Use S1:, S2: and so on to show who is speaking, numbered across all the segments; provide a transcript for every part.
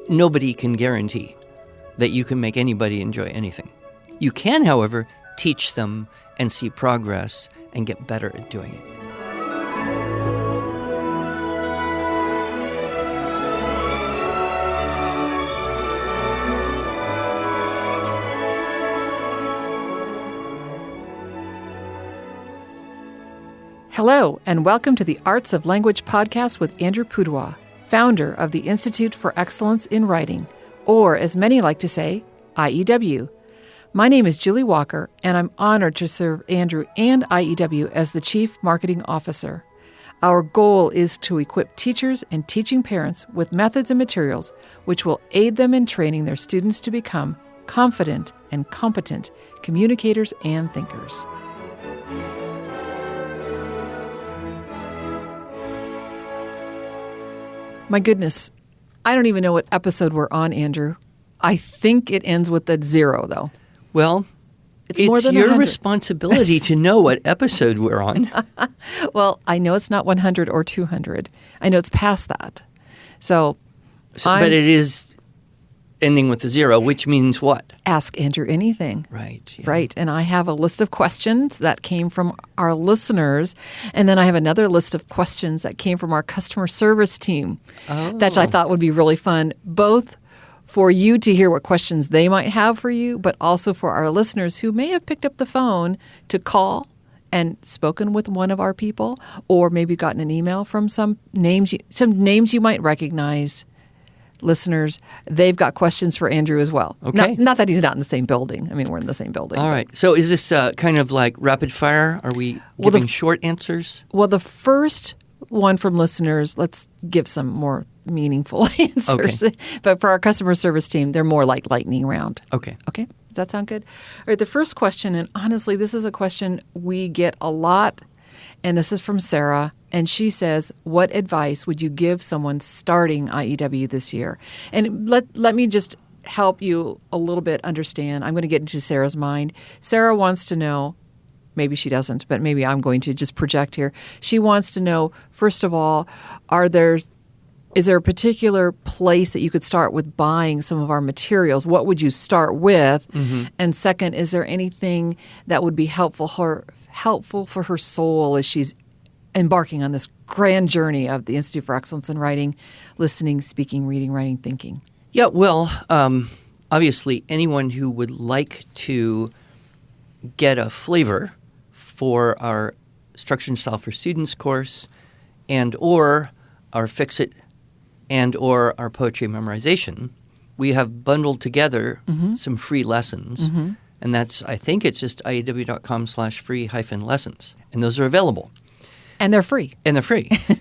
S1: nobody can guarantee that you can make anybody enjoy anything. You can, however, teach them and see progress and get better at doing it.
S2: Hello, and welcome to the Arts of Language podcast with Andrew Pudewa, founder of the Institute for Excellence in Writing, or as many like to say, IEW. My name is Julie Walker, and I'm honored to serve Andrew and IEW as the Chief Marketing Officer. Our goal is to equip teachers and teaching parents with methods and materials which will aid them in training their students to become confident and competent communicators and thinkers. My goodness, I don't even know what episode we're on, Andrew. I think it ends with the 0, though.
S1: Well, it's
S2: more than
S1: your
S2: 100.
S1: responsibility to know what episode we're on.
S2: Well, I know it's not 100 or 200. I know it's past that. But
S1: But it is ending with a 0, which means what?
S2: Ask Andrew anything.
S1: Right. Yeah.
S2: Right. And I have a list of questions that came from our listeners. And then I have another list of questions that came from our customer service team that I thought would be really fun, both for you to hear what questions they might have for you, but also for our listeners who may have picked up the phone to call and spoken with one of our people, or maybe gotten an email from some names you might recognize. Listeners, they've got questions for Andrew as well.
S1: Okay.
S2: Not that he's not in the same building. I mean, we're in the same building.
S1: All right. So is this kind of like rapid fire? Are we giving short answers?
S2: Well, the first one from listeners, let's give some more meaningful answers.
S1: Okay.
S2: But for our customer service team, they're more like lightning round.
S1: Okay.
S2: Okay? Does that sound good? All right, the first question, and honestly, this is a question we get a lot, and this is from Sarah, and she says, what advice would you give someone starting IEW this year? And let me just help you a little bit understand. I'm going to get into Sarah's mind. Sarah wants to know, maybe she doesn't, but maybe I'm going to just project here. She wants to know, first of all, is there a particular place that you could start with buying some of our materials? What would you start with? Mm-hmm. And second, is there anything that would be helpful for her soul as she's embarking on this grand journey of the Institute for Excellence in Writing, listening, speaking, reading, writing, thinking?
S1: Yeah, well, obviously anyone who would like to get a flavor for our Structure and Style for Students course and or our Fix-It and or our poetry memorization, we have bundled together some free lessons. Mm-hmm. And I think it's just iew.com/free-lessons. And those are available.
S2: And they're free.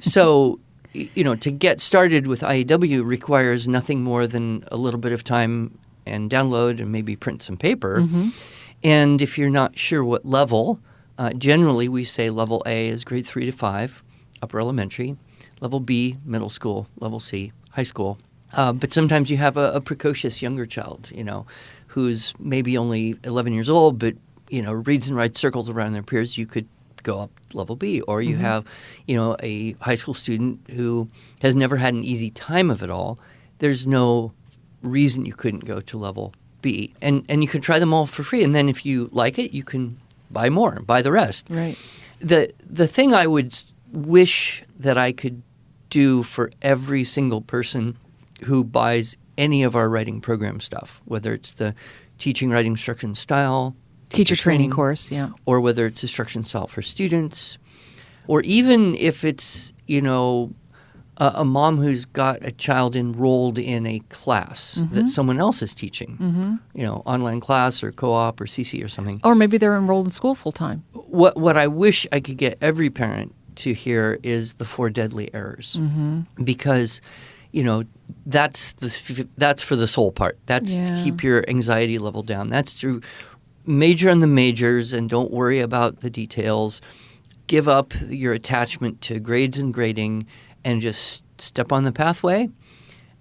S1: So, to get started with IEW requires nothing more than a little bit of time and download and maybe print some paper. Mm-hmm. And if you're not sure what level, generally we say level A is grade 3 to 5, upper elementary, level B, middle school, level C, high school. But sometimes you have a precocious younger child, who's maybe only 11 years old, but, reads and writes circles around their peers. You could go up level B. Or you have, a high school student who has never had an easy time of it all. There's no reason you couldn't go to level B. And you can try them all for free. And then if you like it, you can buy more, buy the rest.
S2: Right.
S1: The thing I would wish that I could do for every single person who buys any of our writing program stuff, whether it's the Teaching Writing Instruction Style,
S2: Teacher training course, yeah.
S1: Or whether it's Instruction Style for Students, or even if it's, a mom who's got a child enrolled in a class that someone else is teaching, online class or co-op or CC or something.
S2: Or maybe they're enrolled in school full-time.
S1: What I wish I could get every parent to hear is the 4 deadly errors, because that's for the soul part. That's to keep your anxiety level down. That's to major on the majors and don't worry about the details. Give up your attachment to grades and grading and just step on the pathway.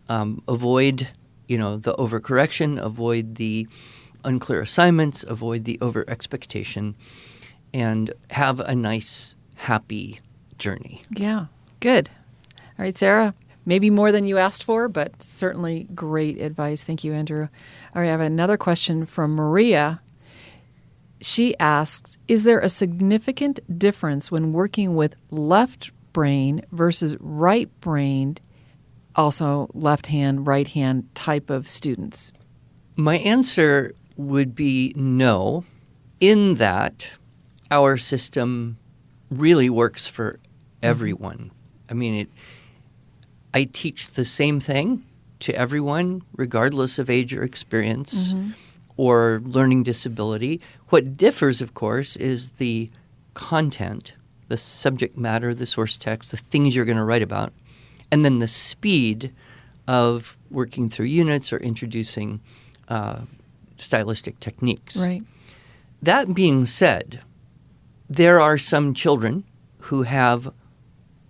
S1: Avoid the overcorrection. Avoid the unclear assignments. Avoid the over expectation, and have a nice, happy journey.
S2: Yeah, good. All right, Sarah, Maybe more than you asked for, but certainly great advice. Thank you, Andrew. All right, I have another question from Maria. She asks, is there a significant difference when working with left brain versus right brain, also left hand, right hand type of students?
S1: My answer would be no, in that our system really works for everyone. I mean, I teach the same thing to everyone, regardless of age or experience or learning disability. What differs, of course, is the content, the subject matter, the source text, the things you're going to write about, and then the speed of working through units or introducing stylistic techniques.
S2: Right.
S1: That being said, there are some children who have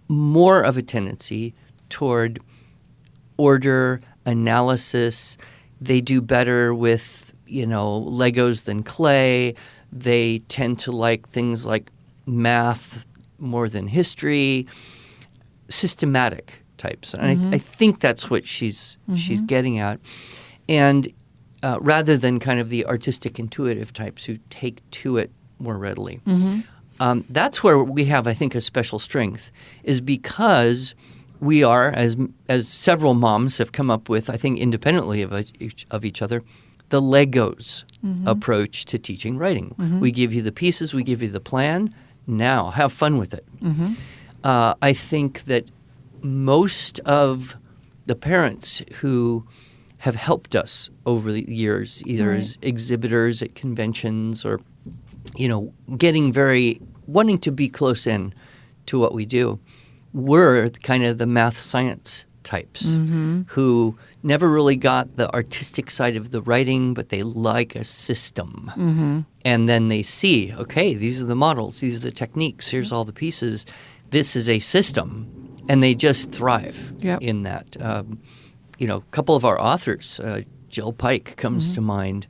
S1: more of a tendency toward order, analysis. They do better with, Legos than clay. They tend to like things like math more than history, systematic types. And I think that's what she's getting at. And rather than kind of the artistic intuitive types who take to it more readily. That's where we have, I think, a special strength, is because we are, as several moms have come up with, I think, independently of each other, the Legos approach to teaching writing. We give you the pieces, we give you the plan. Now, have fun with it. I think that most of the parents who have helped us over the years, either as exhibitors at conventions or, wanting to be close in to what we do, were kind of the math science types who never really got the artistic side of the writing, but they like a system. And then they see, okay, these are the models, these are the techniques, here's all the pieces. This is a system. And they just thrive in that. A couple of our authors, Jill Pike comes to mind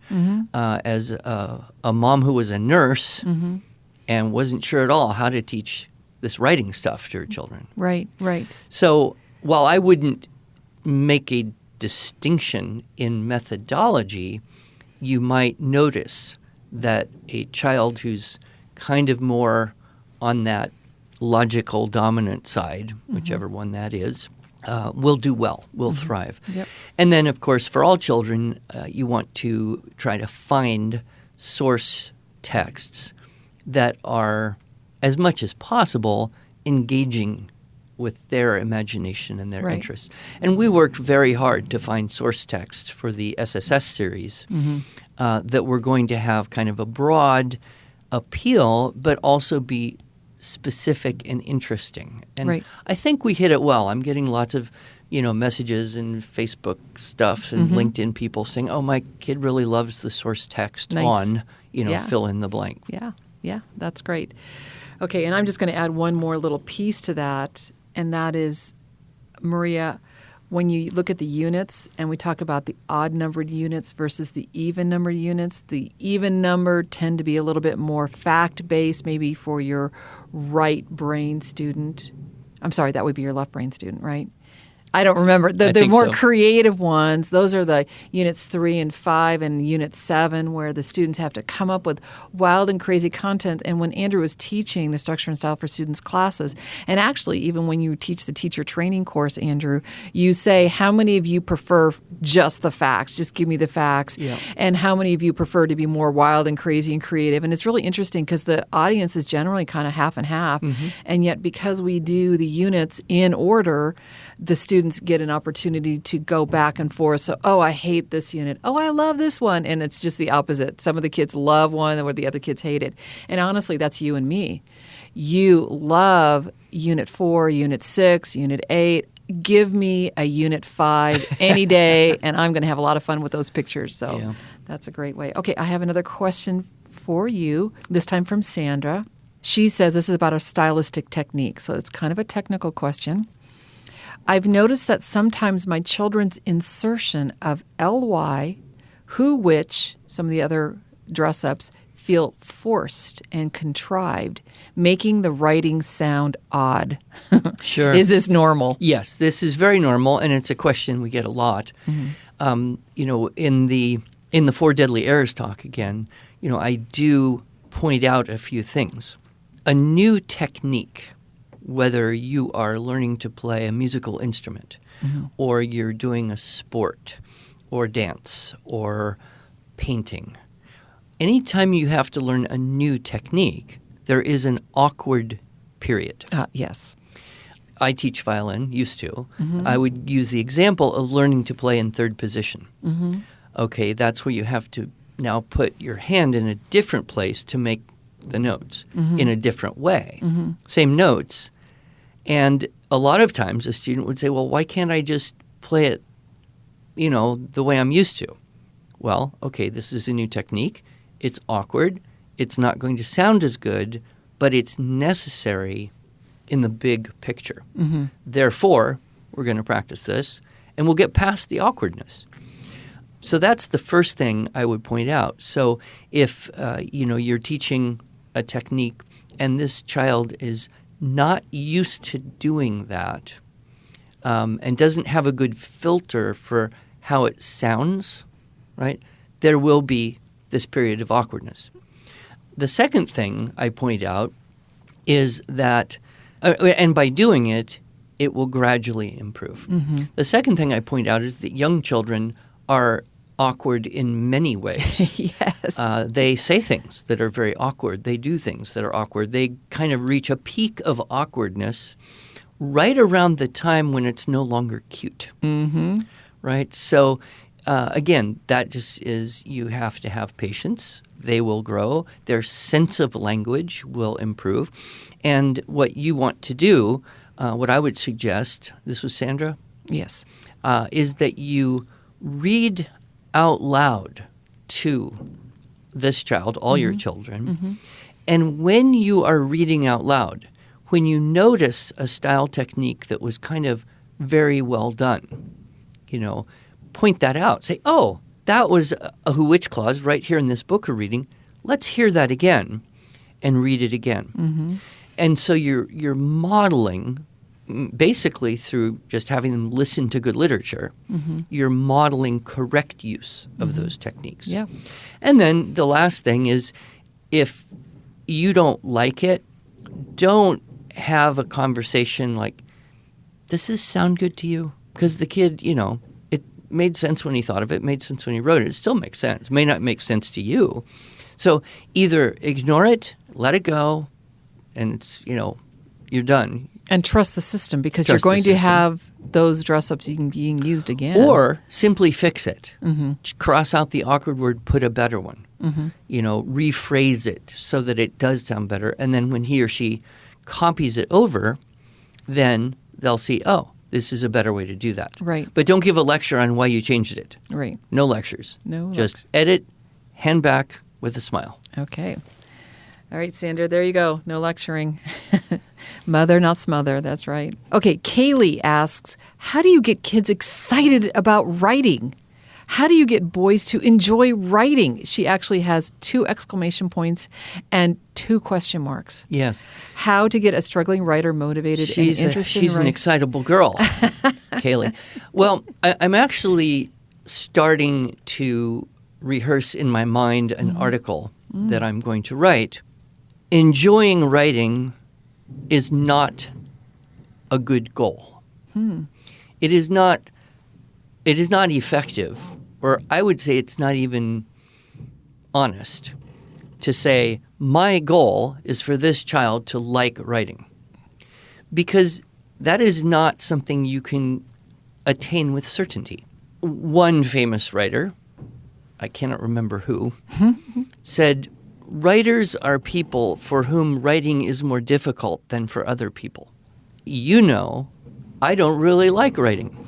S1: as a mom who was a nurse and wasn't sure at all how to teach this writing stuff to her children.
S2: Right.
S1: So while I wouldn't make a distinction in methodology, you might notice that a child who's kind of more on that logical dominant side, whichever one that is, will do well, will thrive. And then, of course, for all children, you want to try to find source texts that are, as much as possible, engaging with their imagination and their interests. And we worked very hard to find source texts for the SSS series that were going to have kind of a broad appeal, but also be specific and interesting. And I think we hit it well. I'm getting lots of messages and Facebook stuff and LinkedIn people saying, oh, my kid really loves the source text on, fill in the blank.
S2: Yeah, that's great. Okay, and I'm just going to add one more little piece to that, and that is, Maria, when you look at the units and we talk about the odd-numbered units versus the even-numbered units, the even-numbered tend to be a little bit more fact-based, maybe for your right brain student. I'm sorry, that would be your left brain student, right? I don't remember. The more creative ones, those are the units 3 and 5 and unit 7, where the students have to come up with wild and crazy content. And when Andrew was teaching the Structure and Style for Students classes, and actually even when you teach the teacher training course, Andrew, you say, how many of you prefer just the facts? Just give me the facts. And how many of you prefer to be more wild and crazy and creative? And it's really interesting because the audience is generally kind of half and half. And yet because we do the units in order, the students get an opportunity to go back and forth. So, oh, I hate this unit. Oh, I love this one. And it's just the opposite. Some of the kids love one where the other kids hate it. And honestly, that's you and me. You love Unit 4, Unit 6, Unit 8. Give me a Unit 5 any day, and I'm going to have a lot of fun with those pictures. So that's a great way. Okay, I have another question for you, this time from Sandra. She says this is about a stylistic technique. So it's kind of a technical question. I've noticed that sometimes my children's insertion of ly, who, which, some of the other dress-ups, feel forced and contrived, making the writing sound odd.
S1: Sure.
S2: Is this normal?
S1: Yes, this is very normal, and it's a question we get a lot. In the Four Deadly Errors talk again, I do point out a few things. A new technique, whether you are learning to play a musical instrument, or you're doing a sport, or dance, or painting. Anytime you have to learn a new technique, there is an awkward period.
S2: Yes.
S1: I teach violin, used to. I would use the example of learning to play in third position. Okay, that's where you have to now put your hand in a different place to make the notes in a different way. Same notes. And a lot of times a student would say, well, why can't I just play it, the way I'm used to? Well, okay, this is a new technique. It's awkward. It's not going to sound as good, but it's necessary in the big picture. Therefore, we're going to practice this, and we'll get past the awkwardness. So that's the first thing I would point out. So if you're teaching a technique and this child is not used to doing that and doesn't have a good filter for how it sounds, right, there will be this period of awkwardness. The second thing I point out is that, and by doing it, it will gradually improve. The second thing I point out is that young children are awkward in many ways.
S2: Yes.
S1: They say things that are very awkward. They do things that are awkward. They kind of reach a peak of awkwardness right around the time when it's no longer cute. Right? So, again, that just is you have to have patience. They will grow. Their sense of language will improve. And what you want to do, what I would suggest, this was Sandra?
S2: Yes.
S1: Is that you read out loud to this child, all your children. And when you are reading out loud, when you notice a style technique that was kind of very well done, point that out. Say, oh, that was a who which clause right here in this book we're reading. Let's hear that again and read it again. And so you're modeling basically through just having them listen to good literature, you're modeling correct use of those techniques.
S2: Yeah.
S1: And then the last thing is if you don't like it, don't have a conversation like, does this sound good to you? Because the kid, it made sense when he thought of it, made sense when he wrote it. It still makes sense. It may not make sense to you. So either ignore it, let it go, and it's, you're done.
S2: And trust the system because
S1: Trust
S2: you're going
S1: the
S2: to
S1: system.
S2: have those dress-ups being used again.
S1: Or simply fix it. Cross out the awkward word, put a better one. Rephrase it so that it does sound better. And then when he or she copies it over, then they'll see, oh, this is a better way to do that.
S2: Right.
S1: But don't give a lecture on why you changed it.
S2: Right.
S1: No lectures.
S2: No
S1: Just
S2: lectures.
S1: edit, hand back with a smile.
S2: Okay. All right, Sandra, there you go. No lecturing. Mother, not smother. That's right. Okay, Kaylee asks, how do you get kids excited about writing? How do you get boys to enjoy writing? She actually has 2 exclamation points and 2 question marks.
S1: Yes.
S2: How to get a struggling writer motivated and interested
S1: She's
S2: in
S1: an
S2: writing.
S1: excitable girl, Kaylee. Well, I'm actually starting to rehearse in my mind an article that I'm going to write. Enjoying writing is not a good goal. It is not effective, or I would say it's not even honest to say my goal is for this child to like writing, because that is not something you can attain with certainty. One famous writer, I cannot remember who, said, writers are people for whom writing is more difficult than for other people. I don't really like writing.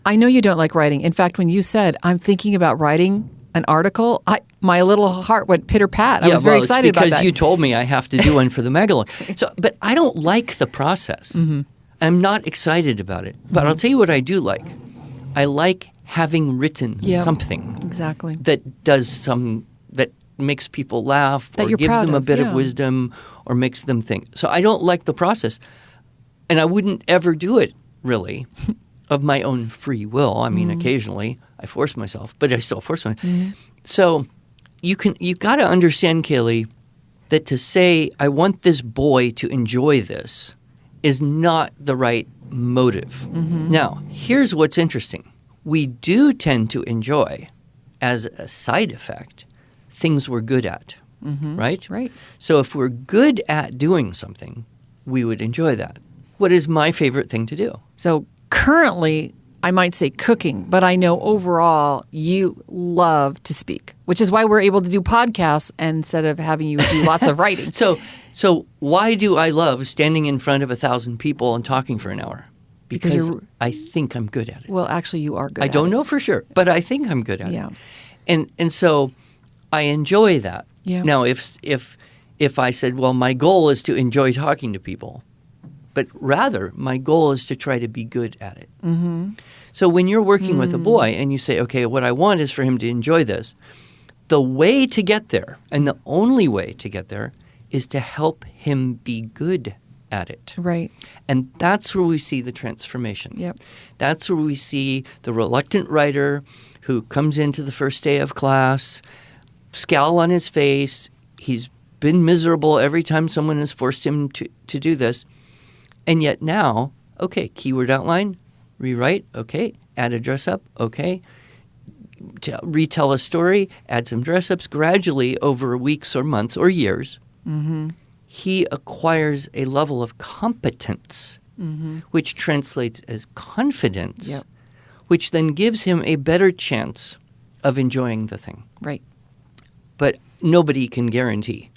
S2: I know you don't like writing. In fact, when you said, I'm thinking about writing an article, my little heart went pitter-pat. I was very excited about that.
S1: Because you told me I have to do one for the Megalon. But I don't like the process. I'm not excited about it. But I'll tell you what I do like. I like having written something
S2: Exactly.
S1: that does that makes people laugh
S2: That
S1: or
S2: you're
S1: gives
S2: proud
S1: them a
S2: of,
S1: bit
S2: yeah.
S1: of wisdom or makes them think. So I don't like the process. And I wouldn't ever do it, really, of my own free will. I mean, occasionally I force myself, but I still force myself. So you've got to understand, Kaylee, that to say, I want this boy to enjoy this is not the right motive. Now, here's what's interesting. We do tend to enjoy, as a side effect, things we're good at, right?
S2: Right.
S1: So if we're good at doing something, we would enjoy that. What is my favorite thing to do?
S2: So currently, I might say cooking, but I know overall you love to speak, which is why we're able to do podcasts instead of having you do lots of writing.
S1: So why do I love standing in front of 1,000 people and talking for an hour? Because I think I'm good at it.
S2: Well, actually, you are good
S1: I
S2: at
S1: don't
S2: it.
S1: know for sure, but I think I'm good at
S2: Yeah.
S1: it. And so I enjoy that.
S2: Yeah.
S1: Now, if I said, well, my goal is to enjoy talking to people, but rather my goal is to try to be good at it. So when you're working with a boy and you say, okay, what I want is for him to enjoy this, the way to get there, and the only way to get there, is to help him be good at it.
S2: Right.
S1: And that's where we see the transformation.
S2: Yep.
S1: That's where we see the reluctant writer who comes into the first day of class, scowl on his face. He's been miserable every time someone has forced him to do this. And yet now, okay, keyword outline, rewrite, okay, add a dress up, okay, retell a story, add some dress ups. Gradually, over weeks or months or years, he acquires a level of competence, which translates as confidence,
S2: Yep.
S1: which then gives him a better chance of enjoying the thing.
S2: Right.
S1: But nobody can guarantee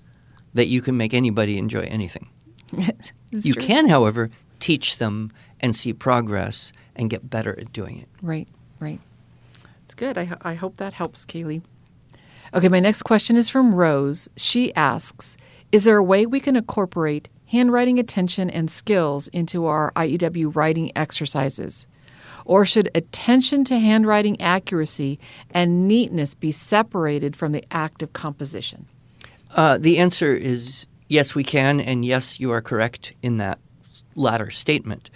S1: that you can make anybody enjoy anything.
S2: It's
S1: You
S2: true.
S1: can, however, teach them and see progress and get better at doing it.
S2: Right. Right. It's good. I hope that helps, Kaylee. Okay, my next question is from Rose. She asks, is there a way we can incorporate handwriting attention and skills into our IEW writing exercises? Or should attention to handwriting accuracy and neatness be separated from the act of composition?
S1: The answer is yes, we can, and yes, you are correct in that latter statement.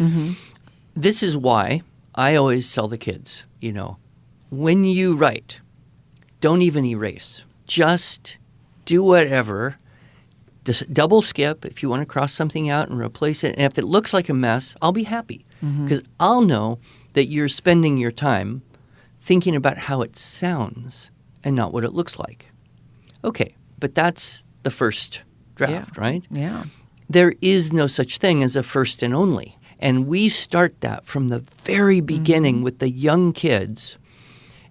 S1: This is why I always tell the kids, when you write, don't even erase. Just do whatever. Just double skip if you want to cross something out and replace it. And if it looks like a mess, I'll be happy because I'll know that you're spending your time thinking about how it sounds and not what it looks like. Okay, but that's the first draft, right?
S2: Yeah.
S1: There is no such thing as a first and only. And we start that from the very beginning with the young kids.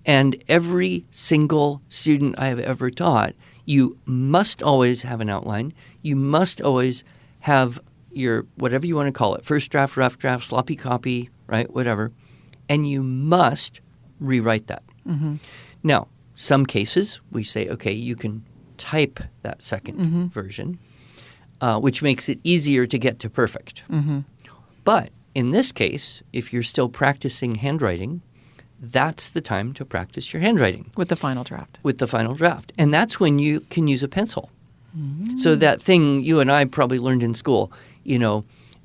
S1: And every single student I have ever taught, you must always have an outline. You must always have your, whatever you want to call it, first draft, rough draft, sloppy copy, right, whatever. And you must rewrite that. Now, some cases we say, okay, you can type that second version, which makes it easier to get to perfect. But in this case, if you're still practicing handwriting, that's the time to practice your handwriting.
S2: With the final draft.
S1: With the final draft. And that's when you can use a pencil. So that thing you and I probably learned in school,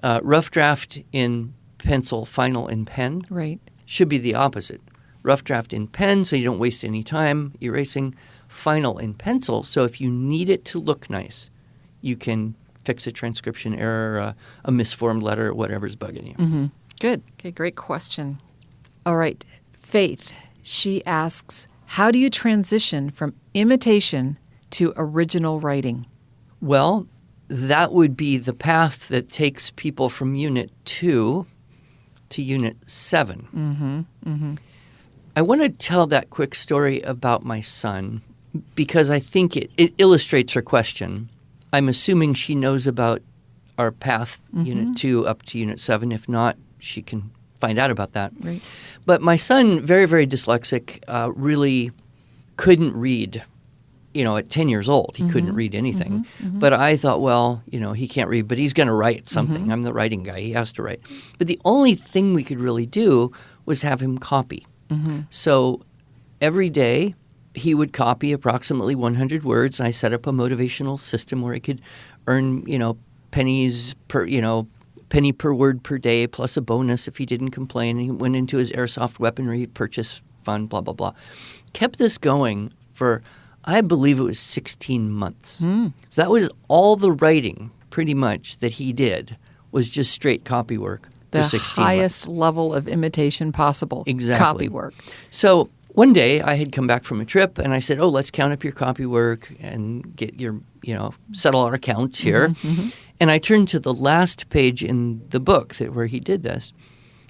S1: rough draft in pencil, final in pen,
S2: Right.
S1: should be the opposite. Rough draft in pen so you don't waste any time erasing, final in pencil so if you need it to look nice, you can fix a transcription error, a misformed letter, whatever's bugging you.
S2: Good. Okay, great question. All right. Faith, she asks, how do you transition from imitation to original writing?
S1: Well, that would be the path that takes people from Unit 2 to Unit 7. I want to tell that quick story about my son because I think it illustrates her question. I'm assuming she knows about our path, Unit 2 up to Unit 7. If not, she can find out about that.
S2: Right.
S1: But my son, very, very dyslexic, really couldn't read. At 10 years old, he couldn't read anything. But I thought, well, he can't read, but he's going to write something. I'm the writing guy. He has to write. But the only thing we could really do was have him copy. So every day he would copy approximately 100 words. I set up a motivational system where he could earn, pennies per, penny per word per day plus a bonus if he didn't complain. He went into his airsoft weaponry purchase fund, blah, blah, blah. Kept this going for, I believe it was 16 months. So that was all the writing pretty much that he did was just straight copy work
S2: The
S1: for 16
S2: highest
S1: months.
S2: level of imitation possible.
S1: Exactly.
S2: Copy work.
S1: So one day I had come back from a trip and I said, let's count up your copy work and get your, settle our accounts here. And I turned to the last page in the book where he did this.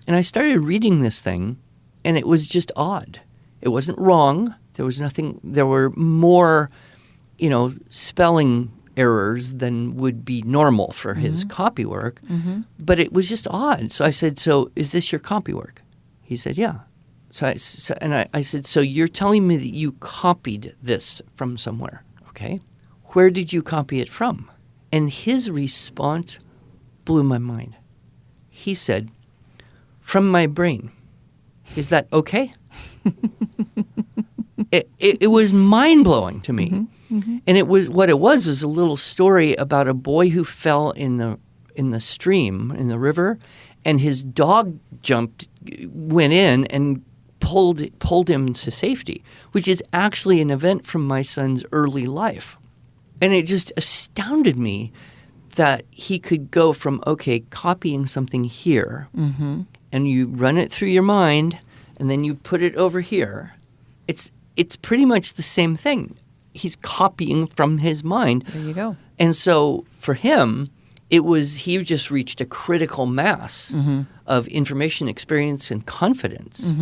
S1: And I started reading this thing and it was just odd. It wasn't wrong. There was nothing, there were more, spelling errors than would be normal for his copy work. But it was just odd. So I said, so is this your copy work? He said, yeah. So I said, so you're telling me that you copied this from somewhere, okay? Where did you copy it from? And his response blew my mind. He said, from my brain. Is that okay? It was mind-blowing to me. And it was a little story about a boy who fell in the stream, in the river, and his dog went in and pulled him to safety, which is actually an event from my son's early life. And it just astounded me that he could go from, copying something here, and you run it through your mind, and then you put it over here. It's pretty much the same thing. He's copying from his mind.
S2: There you go.
S1: And so for him, he just reached a critical mass of information, experience, and confidence.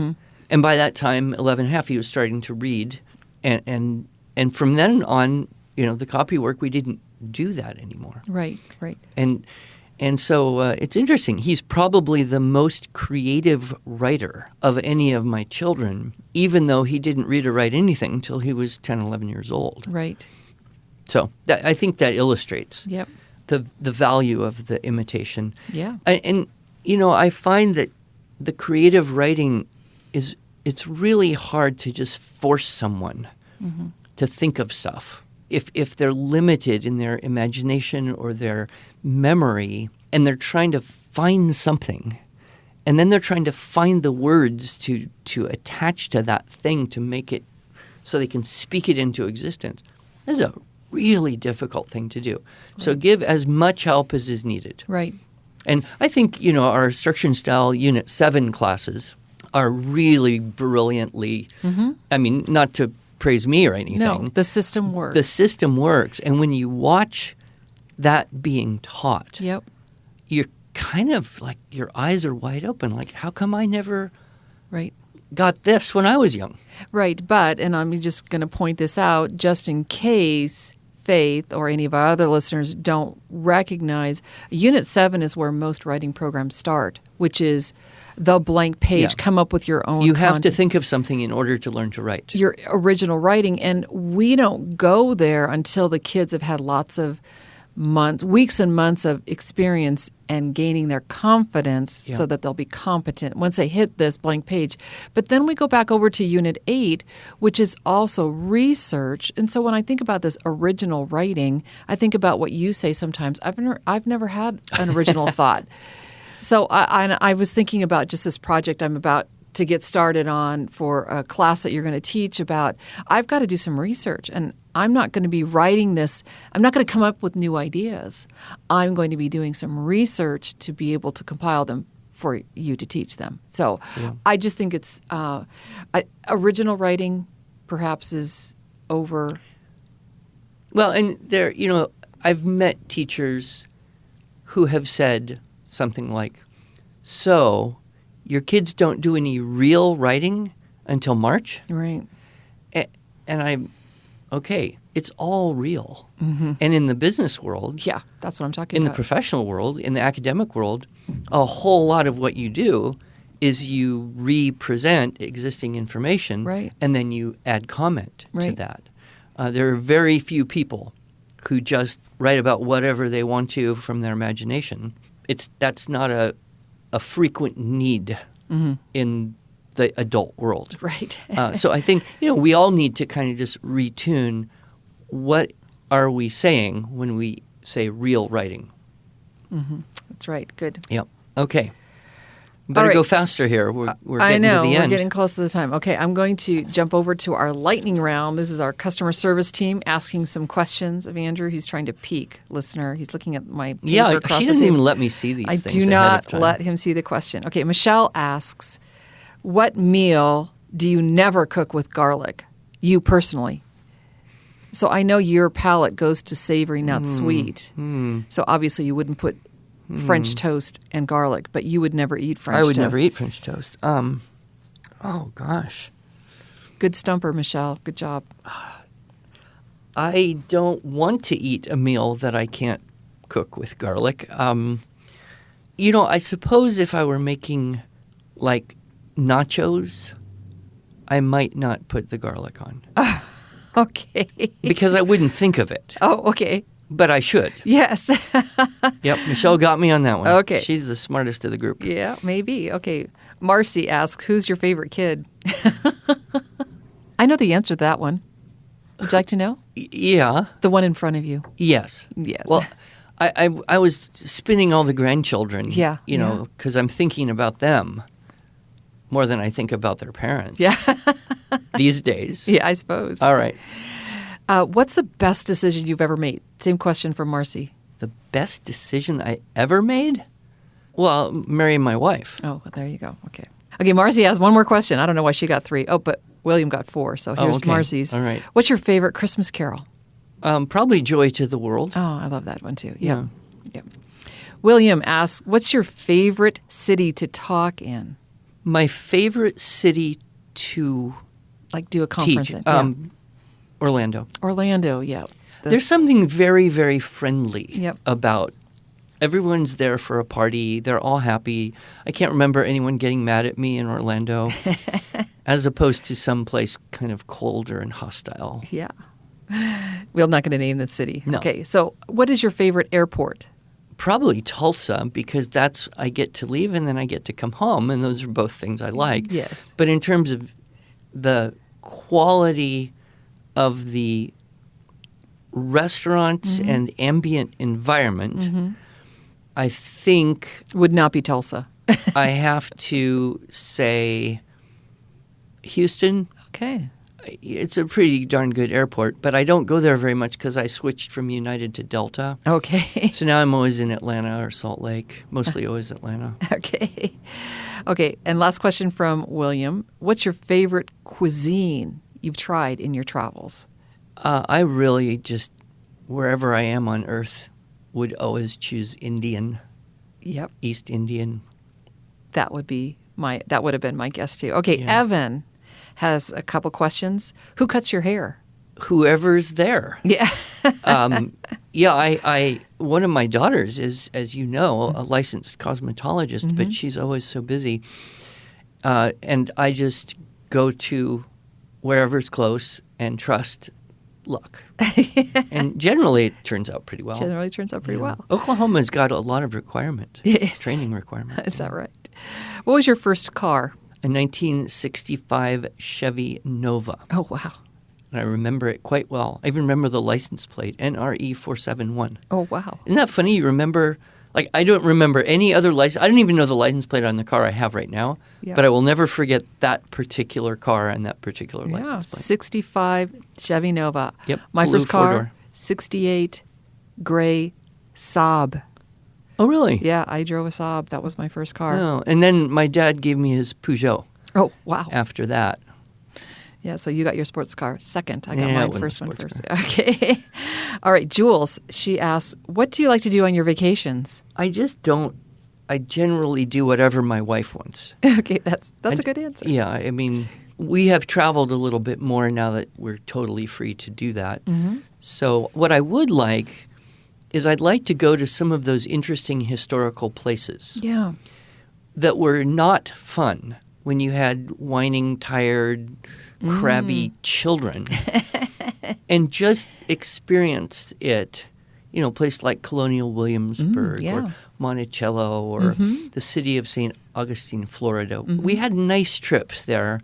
S1: And by that time, 11 and a half, he was starting to read. And from then on, the copy work, we didn't do that anymore.
S2: Right.
S1: And so it's interesting. He's probably the most creative writer of any of my children, even though he didn't read or write anything until he was 10, 11 years old.
S2: Right.
S1: So I think that illustrates
S2: Yep.
S1: the value of the imitation.
S2: Yeah.
S1: And I find that the creative writing it's really hard to just force someone to think of stuff. If they're limited in their imagination or their memory and they're trying to find something and then they're trying to find the words to attach to that thing to make it so they can speak it into existence, that's a really difficult thing to do. Right. So give as much help as is needed.
S2: Right.
S1: And I think, our Structure and Style Unit 7 classes are really brilliantly, I mean, not to praise me or anything.
S2: No, the system works.
S1: The system works. And when you watch that being taught,
S2: Yep.
S1: you're kind of like your eyes are wide open. Like, how come I never
S2: Right.
S1: got this when I was young?
S2: Right. But, and I'm just going to point this out, just in case Faith or any of our other listeners don't recognize, Unit 7 is where most writing programs start, which is the blank page, come up with your own
S1: You have to
S2: content.
S1: think of something in order to learn to write.
S2: Your original writing. And we don't go there until the kids have had lots of weeks and months of experience and gaining their confidence so that they'll be competent once they hit this blank page. But then we go back over to Unit 8, which is also research. And so when I think about this original writing, I think about what you say sometimes. I've never had an original thought. So I was thinking about just this project I'm about to get started on for a class that you're going to teach about. I've got to do some research, and I'm not going to be writing this. I'm not going to come up with new ideas. I'm going to be doing some research to be able to compile them for you to teach them. So I just think it's original writing perhaps is over.
S1: Well, and there, I've met teachers who have said something like, so your kids don't do any real writing until March?
S2: Right.
S1: And I'm, okay, it's all real. And in the business world,
S2: Yeah, that's what I'm talking
S1: in
S2: about.
S1: the professional world, in the academic world, a whole lot of what you do is you re-present existing information
S2: Right.
S1: and then you add comment to
S2: Right.
S1: that. There are very few people who just write about whatever they want to from their imagination. That's not a frequent need in the adult world.
S2: Right.
S1: So I think, we all need to kind of just retune what are we saying when we say real writing.
S2: That's right. Good.
S1: Yep. Okay. Better
S2: right.
S1: go faster here. We're
S2: I
S1: getting
S2: know.
S1: to the
S2: We're
S1: end.
S2: getting close to the time. Okay, I'm going to jump over to our lightning round. This is our customer service team asking some questions of Andrew. He's trying to peek, listener. He's looking at my paper across
S1: she
S2: the
S1: doesn't
S2: table.
S1: even let me see these
S2: I
S1: things
S2: do
S1: ahead
S2: not
S1: of time.
S2: let him see the question. Okay, Michelle asks, what meal do you never cook with garlic? You personally. So I know your palate goes to savory, not sweet. So obviously you wouldn't put French toast and garlic, but you would never eat French toast.
S1: I would never eat French toast. Oh, gosh.
S2: Good stumper, Michelle. Good job.
S1: I don't want to eat a meal that I can't cook with garlic. I suppose if I were making, like, nachos, I might not put the garlic on.
S2: Okay.
S1: Because I wouldn't think of it.
S2: Oh, okay.
S1: But I should.
S2: Yes.
S1: Yep, Michelle got me on that one.
S2: Okay.
S1: She's the smartest of the group.
S2: Yeah, maybe. Okay. Marcy asks, who's your favorite kid? I know the answer to that one. Would you like to know?
S1: Yeah.
S2: The one in front of you.
S1: Yes.
S2: Yes.
S1: Well, I was spinning all the grandchildren.
S2: Yeah,
S1: because I'm thinking about them more than I think about their parents.
S2: Yeah.
S1: These days.
S2: Yeah, I suppose.
S1: All right.
S2: What's the best decision you've ever made? Same question from Marcy.
S1: The best decision I ever made? Well, marrying my wife.
S2: Oh, well, there you go. Okay. Okay, Marcy has one more question. I don't know why she got 3. Oh, but William got 4. So here's
S1: okay.
S2: Marcy's.
S1: All right.
S2: What's your favorite Christmas carol?
S1: Probably Joy to the World.
S2: Oh, I love that one too. Yeah. Yep. William asks, what's your favorite city to talk in?
S1: My favorite city to
S2: Like do a conference
S1: teach.
S2: in?
S1: Orlando.
S2: Orlando, yeah.
S1: There's something very, very friendly
S2: Yep.
S1: about everyone's there for a party. They're all happy. I can't remember anyone getting mad at me in Orlando as opposed to someplace kind of colder and hostile.
S2: Yeah. We're not going to name the city.
S1: No.
S2: Okay, so what is your favorite airport?
S1: Probably Tulsa because that's I get to leave and then I get to come home, and those are both things I like.
S2: Yes.
S1: But in terms of the quality of the restaurants and ambient environment, I think
S2: Would not be Tulsa.
S1: I have to say Houston.
S2: Okay.
S1: It's a pretty darn good airport, but I don't go there very much because I switched from United to Delta.
S2: Okay.
S1: So now I'm always in Atlanta or Salt Lake, mostly always Atlanta.
S2: Okay. Okay, and last question from William. What's your favorite cuisine you've tried in your travels?
S1: I really just, wherever I am on Earth, would always choose Indian,
S2: Yep.
S1: East Indian.
S2: That would have been my guess too. Okay,
S1: Yeah.
S2: Evan has a couple questions. Who cuts your hair?
S1: Whoever's there.
S2: Yeah.
S1: I one of my daughters is, as you know, a licensed cosmetologist, but she's always so busy. And I just go to wherever's close and trust luck. And generally it turns out pretty well.
S2: Generally turns out pretty well.
S1: Oklahoma's got a lot of requirement,
S2: Yes.
S1: training requirement.
S2: Is that right? What was your first car?
S1: A 1965 Chevy Nova.
S2: Oh, wow.
S1: And I remember it quite well. I even remember the license plate, NRE 471.
S2: Oh, wow.
S1: Isn't that funny? You remember, like, I don't remember any other license. I don't even know the license plate on the car I have right now,
S2: Yeah.
S1: but I will never forget that particular car and that particular
S2: Yeah,
S1: license plate.
S2: 65 Chevy Nova.
S1: Yep,
S2: My
S1: blue
S2: first car,
S1: four-door.
S2: 68 gray Saab.
S1: Oh, really?
S2: Yeah, I drove a Saab. That was my first car.
S1: Oh, and then my dad gave me his Peugeot
S2: Oh, wow.
S1: after that.
S2: Yeah, so you got your sports car second. I got
S1: Yeah, it
S2: my
S1: wasn't a
S2: first one
S1: sports
S2: first. Okay. All right, Jules, she asks, what do you like to do on your vacations?
S1: I just don't. I generally do whatever my wife wants.
S2: Okay, that's a good answer.
S1: Yeah, I mean, we have traveled a little bit more now that we're totally free to do that.
S2: Mm-hmm.
S1: So what I would like is I'd like to go to some of those interesting historical places
S2: Yeah.
S1: that were not fun when you had whining, tired, crabby children and just experience it, a place like Colonial Williamsburg
S2: yeah.
S1: or Monticello or the city of St. Augustine, Florida. We had nice trips there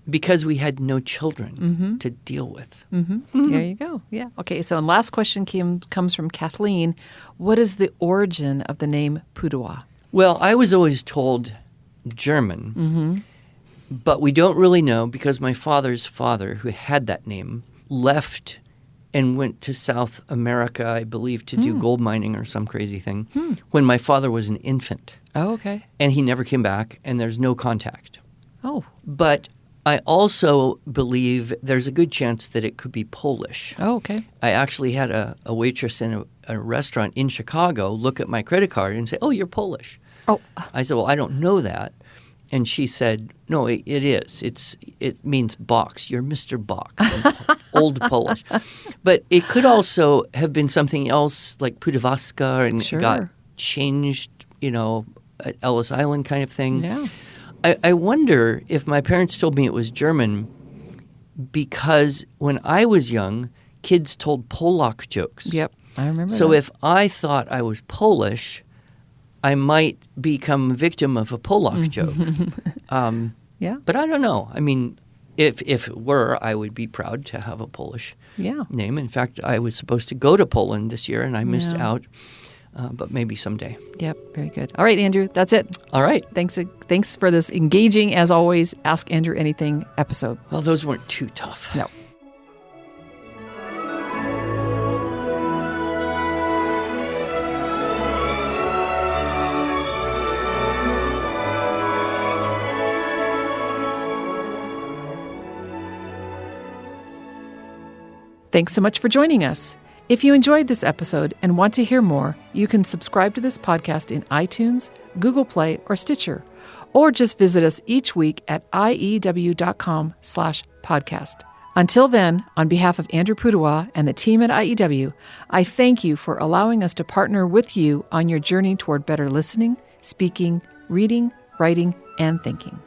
S1: because we had no children to deal with.
S2: There you go. Yeah. Okay. So, and last question comes from Kathleen. What is the origin of the name Pudawa?
S1: Well, I was always told German, but we don't really know because my father's father, who had that name, left and went to South America, I believe, to do gold mining or some crazy thing when my father was an infant.
S2: Oh, okay.
S1: And he never came back, and there's no contact.
S2: Oh.
S1: But I also believe there's a good chance that it could be Polish.
S2: Oh, okay.
S1: I actually had a waitress in a restaurant in Chicago look at my credit card and say, "Oh, you're Polish."
S2: Oh.
S1: I said, "Well, I don't know that." And she said, "No, it is. It means box. You're Mr. Box, Old Polish." But it could also have been something else like Pudawaska and
S2: Sure.
S1: it got changed, at Ellis Island kind of thing.
S2: Yeah.
S1: I wonder if my parents told me it was German because when I was young, kids told Polak jokes.
S2: Yep. I remember
S1: So
S2: that.
S1: if I thought I was Polish, I might become a victim of a Polak joke.
S2: Yeah.
S1: But I don't know. I mean, if it were, I would be proud to have a Polish
S2: Yeah.
S1: name. In fact, I was supposed to go to Poland this year, and I missed
S2: Yeah.
S1: out. But maybe someday.
S2: Yep. Very good. All right, Andrew. That's it.
S1: All right.
S2: Thanks for this engaging, as always, Ask Andrew Anything episode.
S1: Well, those weren't too tough.
S2: No. Thanks so much for joining us. If you enjoyed this episode and want to hear more, you can subscribe to this podcast in iTunes, Google Play, or Stitcher, or just visit us each week at iew.com/podcast. Until then, on behalf of Andrew Pudawa and the team at IEW, I thank you for allowing us to partner with you on your journey toward better listening, speaking, reading, writing, and thinking.